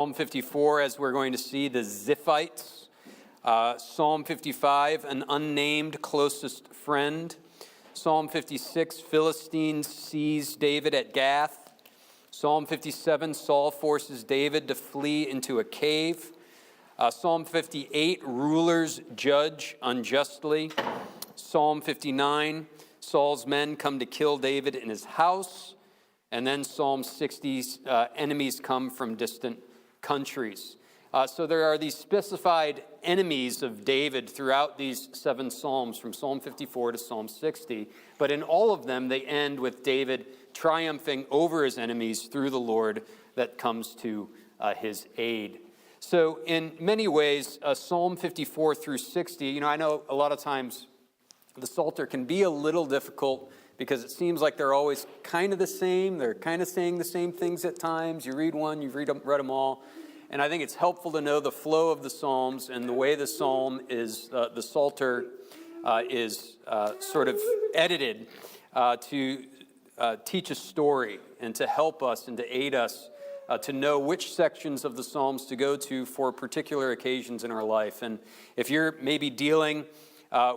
Psalm 54, as we're going to see, the Ziphites. Psalm 55, an unnamed closest friend. Psalm 56, Philistines seize David at Gath. Psalm 57, Saul forces David to flee into a cave. Psalm 58, rulers judge unjustly. Psalm 59, Saul's men come to kill David in his house. And then Psalm 60, enemies come from distant countries. So there are these specified enemies of David throughout these 7 Psalms, from Psalm 54 to Psalm 60. But in all of them, they end with David triumphing over his enemies through the Lord that comes to his aid. So in many ways, Psalm 54 through 60, I know a lot of times the Psalter can be a little difficult because it seems like they're always kind of the same. They're kind of saying the same things at times. You read one, you've read them all. And I think it's helpful to know the flow of the Psalms and the way the Psalm is, the Psalter is sort of edited to teach a story and to help us and to aid us to know which sections of the Psalms to go to for particular occasions in our life. And if you're maybe dealing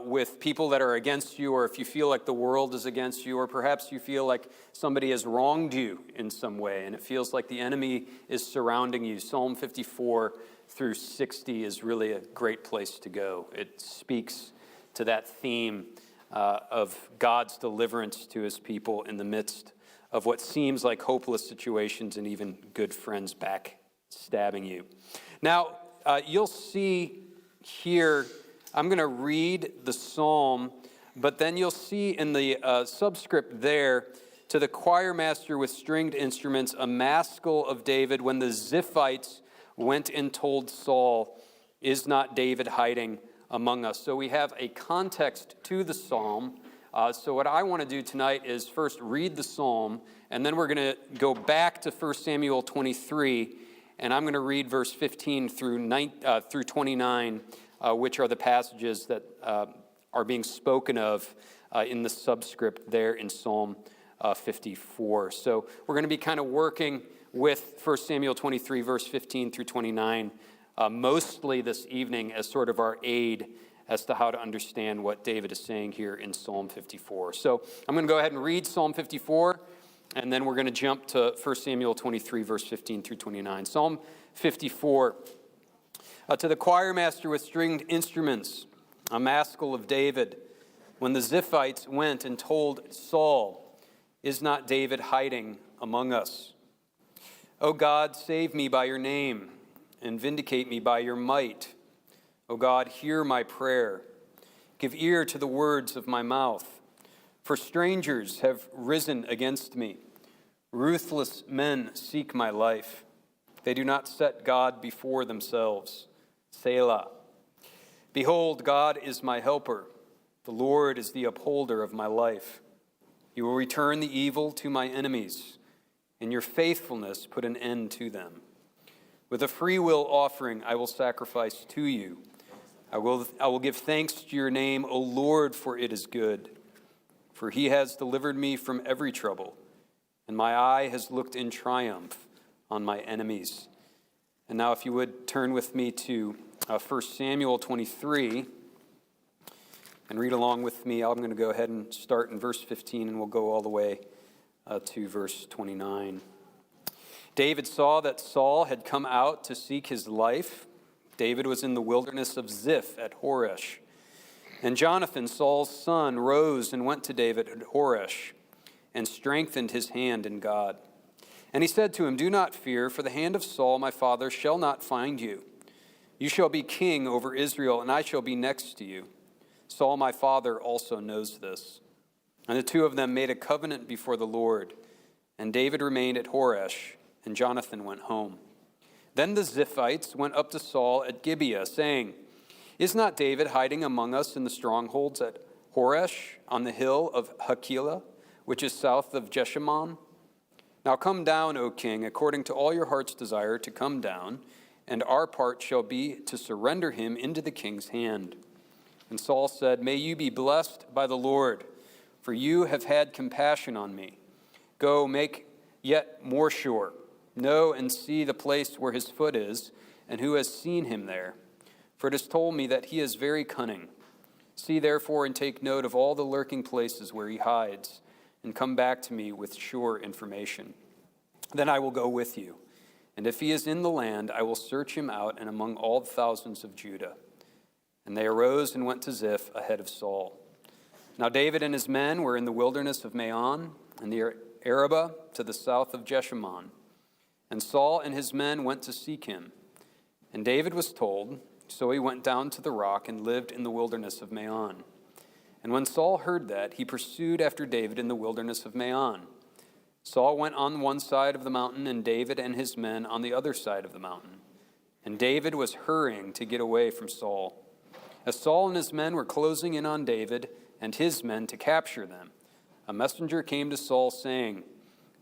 with people that are against you, or if you feel like the world is against you, or perhaps you feel like somebody has wronged you in some way, and it feels like the enemy is surrounding you, Psalm 54 through 60 is really a great place to go. It speaks to that theme of God's deliverance to his people in the midst of what seems like hopeless situations and even good friends backstabbing you. Now, you'll see here, I'm going to read the psalm, but then you'll see in the subscript there, to the choir master with stringed instruments, a maskil of David, when the Ziphites went and told Saul, is not David hiding among us? So we have a context to the psalm. So what I want to do tonight is first read the psalm, and then we're going to go back to 1 Samuel 23, and I'm going to read verse 15 through 29, which are the passages that are being spoken of in the subscript there in Psalm 54. So we're going to be kind of working with 1 Samuel 23, verse 15 through 29, mostly this evening as sort of our aid as to how to understand what David is saying here in Psalm 54. So I'm going to go ahead and read Psalm 54, and then we're going to jump to 1 Samuel 23, verse 15 through 29. Psalm 54. To the choir master with stringed instruments, a maskil of David, when the Ziphites went and told Saul, is not David hiding among us? O God, save me by your name, and vindicate me by your might. O God, hear my prayer. Give ear to the words of my mouth. For strangers have risen against me. Ruthless men seek my life. They do not set God before themselves. Selah. Behold, God is my helper. The Lord is the upholder of my life. You will return the evil to my enemies. In your faithfulness, put an end to them. With a free will offering, I will sacrifice to you. I will give thanks to your name, O Lord, for it is good. For he has delivered me from every trouble, and my eye has looked in triumph on my enemies. And now if you would turn with me to 1 Samuel 23 and read along with me. I'm going to go ahead and start in verse 15, and we'll go all the way to verse 29. David saw that Saul had come out to seek his life. David was in the wilderness of Ziph at Horesh. And Jonathan, Saul's son, rose and went to David at Horesh and strengthened his hand in God. And he said to him, do not fear, for the hand of Saul my father shall not find you. You shall be king over Israel, and I shall be next to you. Saul my father also knows this. And the two of them made a covenant before the Lord. And David remained at Horesh, and Jonathan went home. Then the Ziphites went up to Saul at Gibeah, saying, is not David hiding among us in the strongholds at Horesh on the hill of Hakilah, which is south of Jeshimon? Now come down, O king, according to all your heart's desire to come down, and our part shall be to surrender him into the king's hand. And Saul said, may you be blessed by the Lord, for you have had compassion on me. Go, make yet more sure. Know and see the place where his foot is, and who has seen him there. For it is told me that he is very cunning. See therefore and take note of all the lurking places where he hides, and come back to me with sure information. Then I will go with you, and if he is in the land, I will search him out and among all the thousands of Judah. And they arose and went to Ziph ahead of Saul. Now David and his men were in the wilderness of Maon, and the Arabah to the south of Jeshimon. And Saul and his men went to seek him. And David was told, so he went down to the rock and lived in the wilderness of Maon. And when Saul heard that, he pursued after David in the wilderness of Maon. Saul went on one side of the mountain, and David and his men on the other side of the mountain. And David was hurrying to get away from Saul. As Saul and his men were closing in on David and his men to capture them, a messenger came to Saul saying,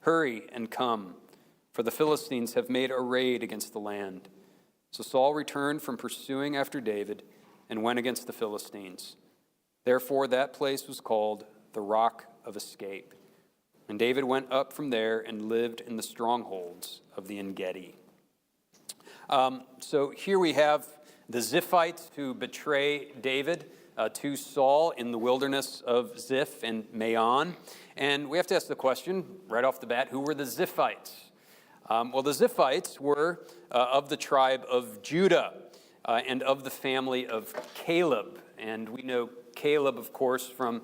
"Hurry and come, for the Philistines have made a raid against the land." So Saul returned from pursuing after David and went against the Philistines. Therefore that place was called the Rock of Escape. And David went up from there and lived in the strongholds of the En-Gedi. So here we have the Ziphites who betray David to Saul in the wilderness of Ziph and Maon. And we have to ask the question right off the bat, who were the Ziphites? Well, the Ziphites were of the tribe of Judah and of the family of Caleb. And we know Caleb, of course, from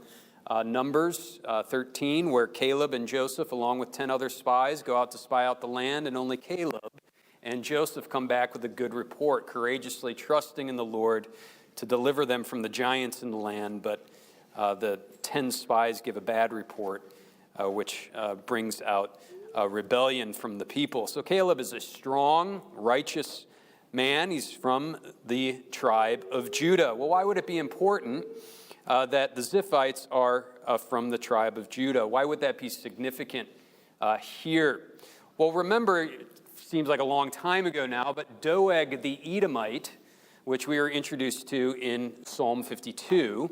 Numbers 13, where Caleb and Joseph, along with 10 other spies, go out to spy out the land, and only Caleb and Joseph come back with a good report, courageously trusting in the Lord to deliver them from the giants in the land. But the 10 spies give a bad report, which brings out rebellion from the people. So Caleb is a strong, righteous man. He's from the tribe of Judah. Well, why would it be important that the Ziphites are from the tribe of Judah? Why would that be significant here? Well, remember, it seems like a long time ago now, but Doeg the Edomite, which we were introduced to in Psalm 52,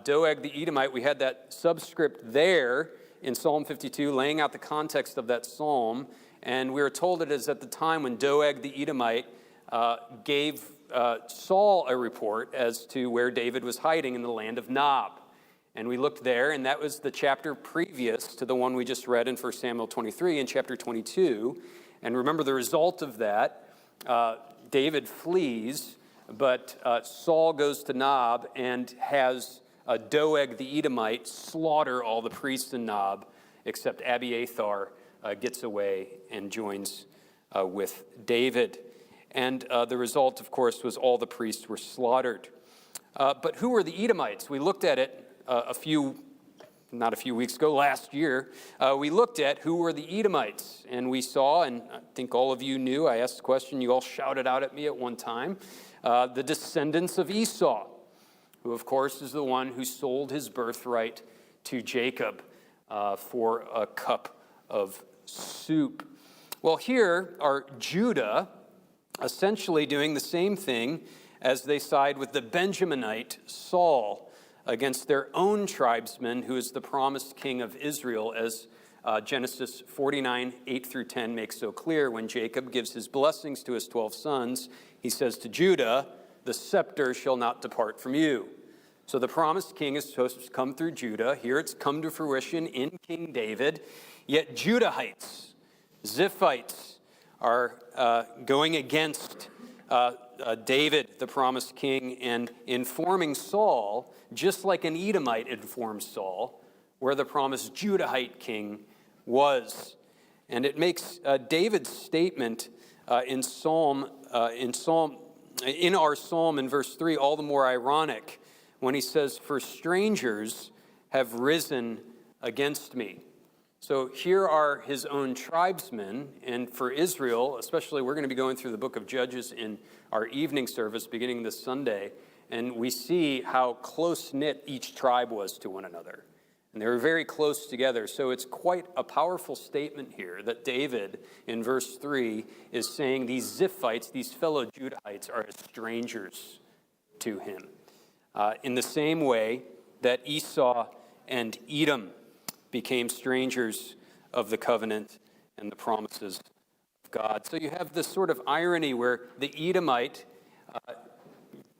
Doeg the Edomite, we had that subscript there in Psalm 52, laying out the context of that psalm, and we were told it is at the time when Doeg the Edomite gave Saul a report as to where David was hiding in the land of Nob. And we looked there, and that was the chapter previous to the one we just read in 1 Samuel 23 and chapter 22. And remember the result of that, David flees, but Saul goes to Nob and has Doeg the Edomite slaughter all the priests in Nob, except Abiathar gets away and joins with David. And the result, of course, was all the priests were slaughtered. But who were the Edomites? We looked at it not a few weeks ago, last year. We looked at who were the Edomites. And we saw, and I think all of you knew, I asked the question, you all shouted out at me at one time, the descendants of Esau, who, of course, is the one who sold his birthright to Jacob for a cup of soup. Well, here are Judah essentially doing the same thing as they side with the Benjaminite Saul against their own tribesman, who is the promised king of Israel, as Genesis 49, 8 through 10 makes so clear. When Jacob gives his blessings to his 12 sons, he says to Judah, "The scepter shall not depart from you." So the promised king is supposed to come through Judah. Here it's come to fruition in King David. Yet Judahites, Ziphites, are going against David, the promised king, and informing Saul, just like an Edomite informed Saul, where the promised Judahite king was. And it makes David's statement in our psalm in verse 3 all the more ironic when he says, "For strangers have risen against me." So here are his own tribesmen, and for Israel, especially, we're going to be going through the book of Judges in our evening service beginning this Sunday, and we see how close-knit each tribe was to one another. And they were very close together. So it's quite a powerful statement here that David, in verse 3, is saying these Ziphites, these fellow Judahites, are as strangers to him. In the same way that Esau and Edom became strangers of the covenant and the promises of God. So you have this sort of irony where the Edomite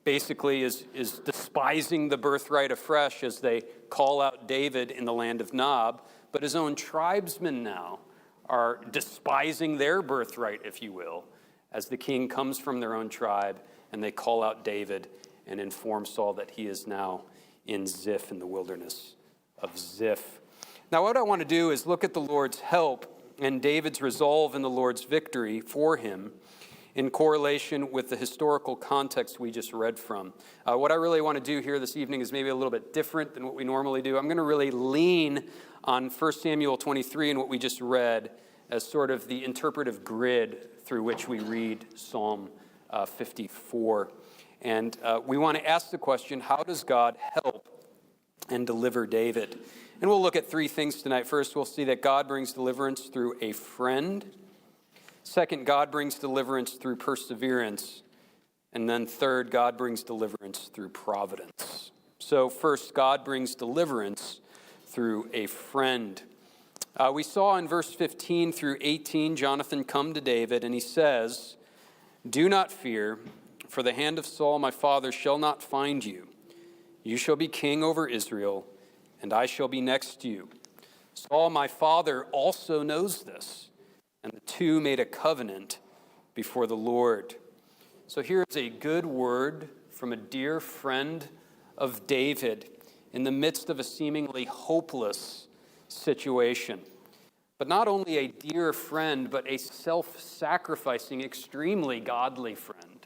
basically is despising the birthright afresh as they call out David in the land of Nob, but his own tribesmen now are despising their birthright, if you will, as the king comes from their own tribe and they call out David and inform Saul that he is now in Ziph, in the wilderness of Ziph. Now, what I want to do is look at the Lord's help and David's resolve in the Lord's victory for him in correlation with the historical context we just read from. What I really want to do here this evening is maybe a little bit different than what we normally do. I'm going to really lean on 1 Samuel 23 and what we just read as sort of the interpretive grid through which we read Psalm 54. And we want to ask the question, how does God help and deliver David? And we'll look at three things tonight. First, we'll see that God brings deliverance through a friend. Second, God brings deliverance through perseverance. And then third, God brings deliverance through providence. So first, God brings deliverance through a friend. We saw in verse 15 through 18, Jonathan come to David, and he says, "Do not fear, for the hand of Saul my father shall not find you. You shall be king over Israel, and I shall be next to you. Saul my father also knows this." And the two made a covenant before the Lord. So here's a good word from a dear friend of David in the midst of a seemingly hopeless situation. But not only a dear friend, but a self-sacrificing, extremely godly friend.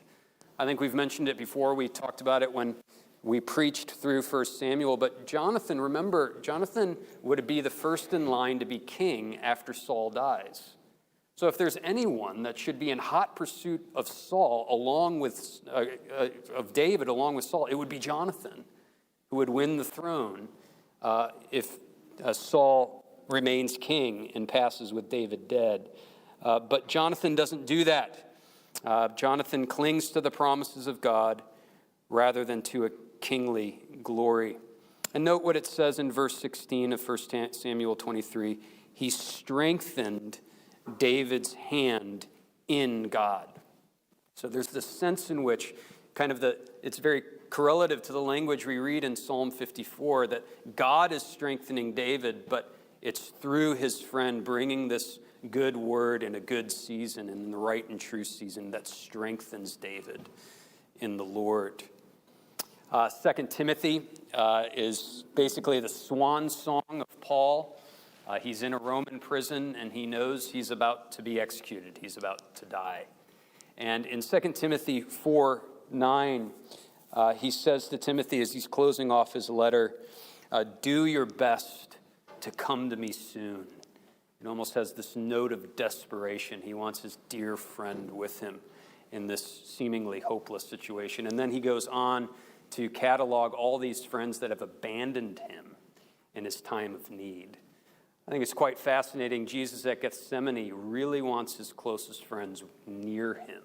I think we've mentioned it before. We talked about it when we preached through 1 Samuel. But Jonathan, remember, Jonathan would be the first in line to be king after Saul dies. So if there's anyone that should be in hot pursuit of Saul, of David along with Saul, it would be Jonathan, who would win the throne if Saul remains king and passes with David dead. But Jonathan doesn't do that. Jonathan clings to the promises of God rather than to a kingly glory. And note what it says in verse 16 of 1 Samuel 23. He strengthened David's hand in God. So there's this sense in which it's very correlative to the language we read in Psalm 54, that God is strengthening David, but it's through his friend bringing this good word in a good season and in the right and true season that strengthens David in the Lord. 2 Timothy is basically the swan song of Paul. He's in a Roman prison, and he knows he's about to be executed. He's about to die. And in 2 Timothy 4:9, he says to Timothy as he's closing off his letter, "Do your best to come to me soon." It almost has this note of desperation. He wants his dear friend with him in this seemingly hopeless situation. And then he goes on to catalog all these friends that have abandoned him in his time of need. I think it's quite fascinating. Jesus at Gethsemane really wants his closest friends near him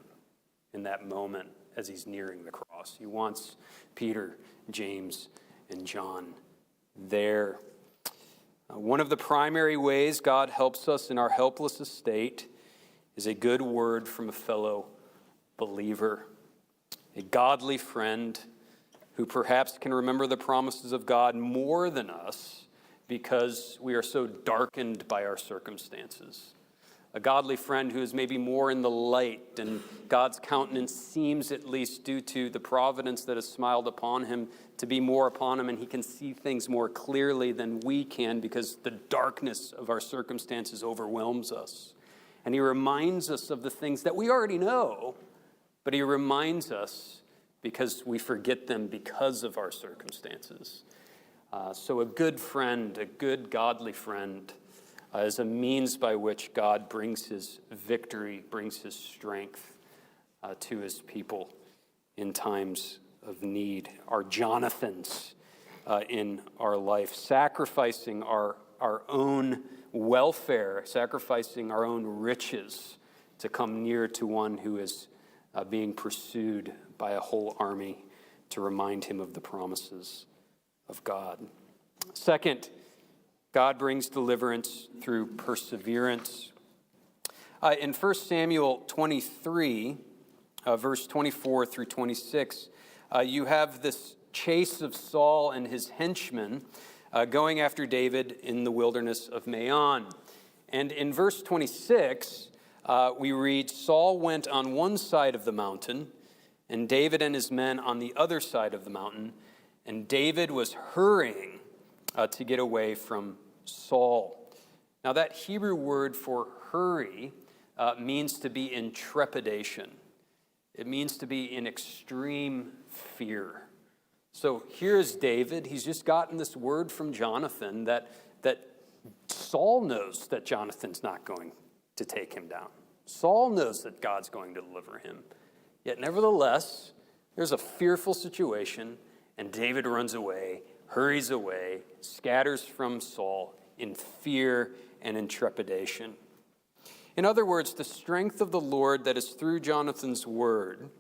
in that moment as he's nearing the cross. He wants Peter, James, and John there. One of the primary ways God helps us in our helpless estate is a good word from a fellow believer, a godly friend who perhaps can remember the promises of God more than us because we are so darkened by our circumstances. A godly friend who is maybe more in the light, and God's countenance seems, at least due to the providence that has smiled upon him, to be more upon him, and he can see things more clearly than we can because the darkness of our circumstances overwhelms us. And he reminds us of the things that we already know, but he reminds us because we forget them because of our circumstances. So a good friend, a good godly friend, is a means by which God brings his victory, brings his strength to his people in times of need. Our Jonathans in our life, sacrificing our own welfare, sacrificing our own riches to come near to one who is being pursued by a whole army to remind him of the promises of God. Second, God brings deliverance through perseverance. In 1 Samuel 23, verse 24 through 26, you have this chase of Saul and his henchmen going after David in the wilderness of Maon. And in verse 26, we read, Saul went on one side of the mountain, and David and his men on the other side of the mountain. And David was hurrying to get away from Saul. Now, that Hebrew word for hurry means to be in trepidation. It means to be in extreme fear. So here is David. He's just gotten this word from Jonathan that Saul knows that Jonathan's not going to take him down. Saul knows that God's going to deliver him. Yet nevertheless, there's a fearful situation, and David runs away, hurries away, scatters from Saul in fear and in trepidation. In other words, the strength of the Lord that is through Jonathan's word,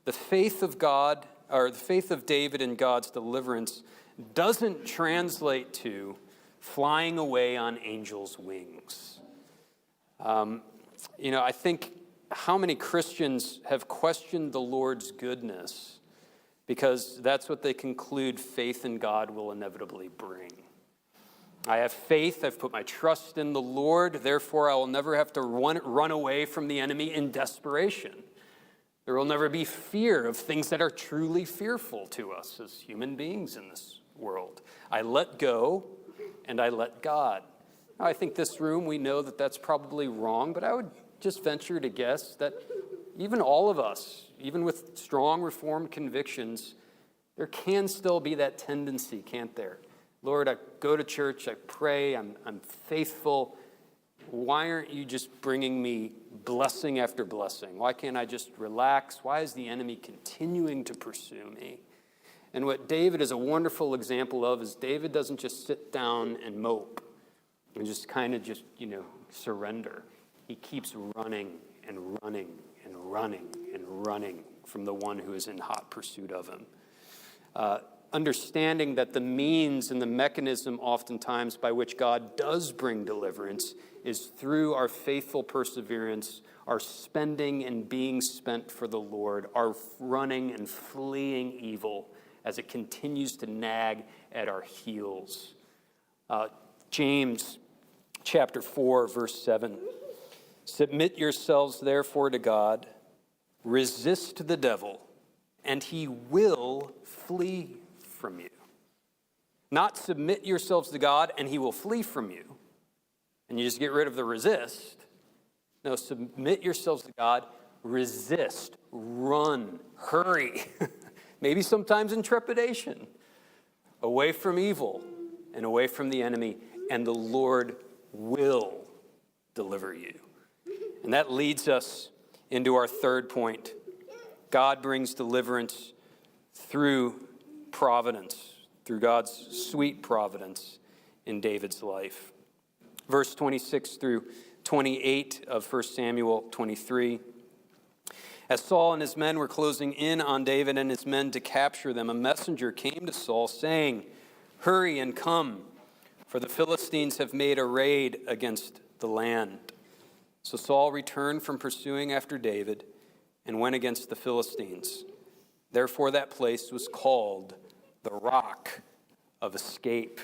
the faith of God, or the faith of David in God's deliverance, doesn't translate to flying away on angels' wings. I think how many Christians have questioned the Lord's goodness because that's what they conclude faith in God will inevitably bring. I have faith, I've put my trust in the Lord, therefore I will never have to run away from the enemy in desperation. There will never be fear of things that are truly fearful to us as human beings in this world. I let go and I let God. Now, I think this room, we know that that's probably wrong, but I would just venture to guess that even all of us, even with strong Reformed convictions, there can still be that tendency, can't there? Lord, I go to church, I pray, I'm faithful. Why aren't you just bringing me blessing after blessing? Why can't I just relax? Why is the enemy continuing to pursue me? And what David is a wonderful example of is David doesn't just sit down and mope and just kind of surrender. He keeps running and running and running and running from the one who is in hot pursuit of him. Understanding that the means and the mechanism oftentimes by which God does bring deliverance is through our faithful perseverance, our spending and being spent for the Lord, our running and fleeing evil as it continues to nag at our heels. James chapter 4, verse 7. Submit yourselves therefore to God, resist the devil, and he will flee from you. Not submit yourselves to God and he will flee from you. And you just get rid of the resist. No, submit yourselves to God, resist, run, hurry. Maybe sometimes in trepidation. Away from evil and away from the enemy. And the Lord will deliver you. And that leads us into our third point. God brings deliverance through providence, through God's sweet providence in David's life. Verse 26 through 28 of 1 Samuel 23. As Saul and his men were closing in on David and his men to capture them, a messenger came to Saul saying, "Hurry and come, for the Philistines have made a raid against the land." So Saul returned from pursuing after David and went against the Philistines. Therefore that place was called the Rock of Escape.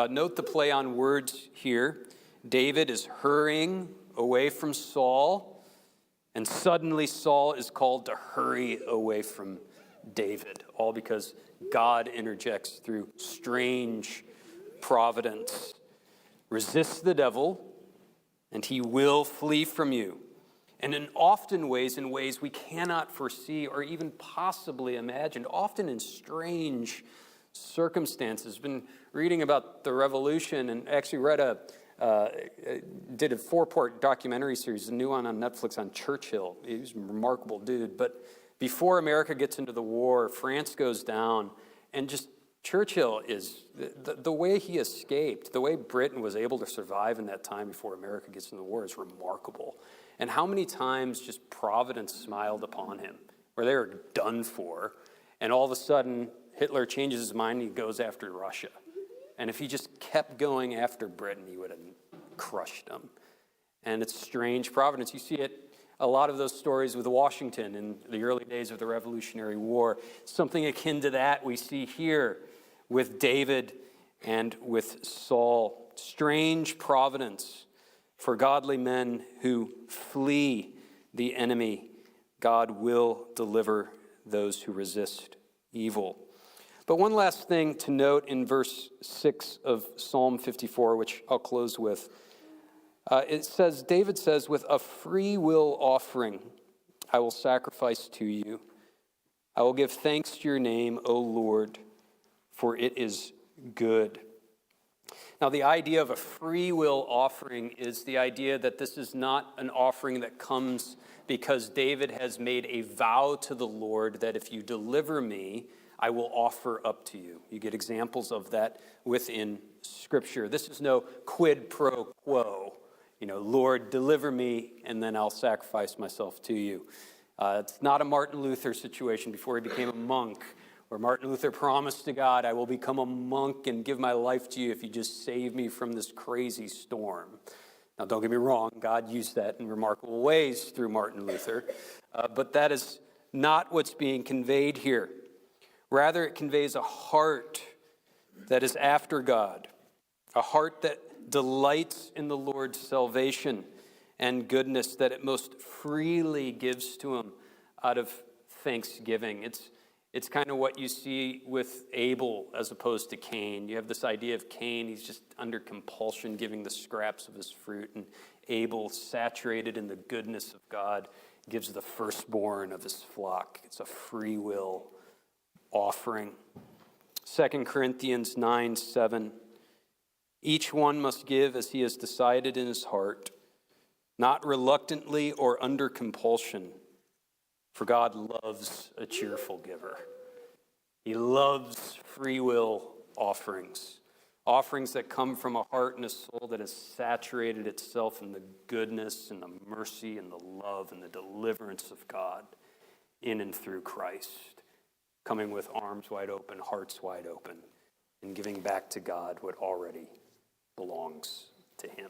Note the play on words here. David is hurrying away from Saul, and suddenly Saul is called to hurry away from David, all because God interjects through strange providence. Resist the devil, and he will flee from you. And in ways we cannot foresee or even possibly imagine, often in strange circumstances. Been reading about the revolution and actually did a 4-part documentary series, a new one on Netflix on Churchill. He was a remarkable dude. But before America gets into the war, France goes down, and just Churchill is, the way he escaped, the way Britain was able to survive in that time before America gets into the war is remarkable. And how many times just Providence smiled upon him, where they were done for, and all of a sudden Hitler changes his mind and he goes after Russia. And if he just kept going after Britain, he would have crushed them. and it's strange providence. You see it, a lot of those stories with Washington in the early days of the Revolutionary War. Something akin to that we see here with David and with Saul. Strange providence for godly men who flee the enemy. God will deliver those who resist evil. But one last thing to note in verse 6 of Psalm 54, which I'll close with. It says, David says, with a free will offering, I will sacrifice to you. I will give thanks to your name, O Lord, for it is good. Now, the idea of a free will offering is the idea that this is not an offering that comes because David has made a vow to the Lord that if you deliver me, I will offer up to you. You get examples of that within Scripture. This is no quid pro quo. Lord, deliver me, and then I'll sacrifice myself to you. It's not a Martin Luther situation before he became a monk, where Martin Luther promised to God, I will become a monk and give my life to you if you just save me from this crazy storm. Now, don't get me wrong, God used that in remarkable ways through Martin Luther, but that is not what's being conveyed here. Rather, it conveys a heart that is after God, a heart that delights in the Lord's salvation and goodness, that it most freely gives to him out of thanksgiving. It's kind of what you see with Abel as opposed to Cain. You have this idea of Cain, he's just under compulsion giving the scraps of his fruit, and Abel, saturated in the goodness of God, gives the firstborn of his flock. It's a free will offering. 2 Corinthians 9:7. Each one must give as he has decided in his heart, not reluctantly or under compulsion, for God loves a cheerful giver. He loves free will offerings, offerings that come from a heart and a soul that has saturated itself in the goodness and the mercy and the love and the deliverance of God in and through Christ, coming with arms wide open, hearts wide open, and giving back to God what already belongs to him.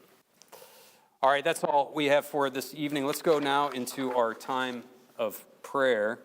All right, that's all we have for this evening. Let's go now into our time of prayer.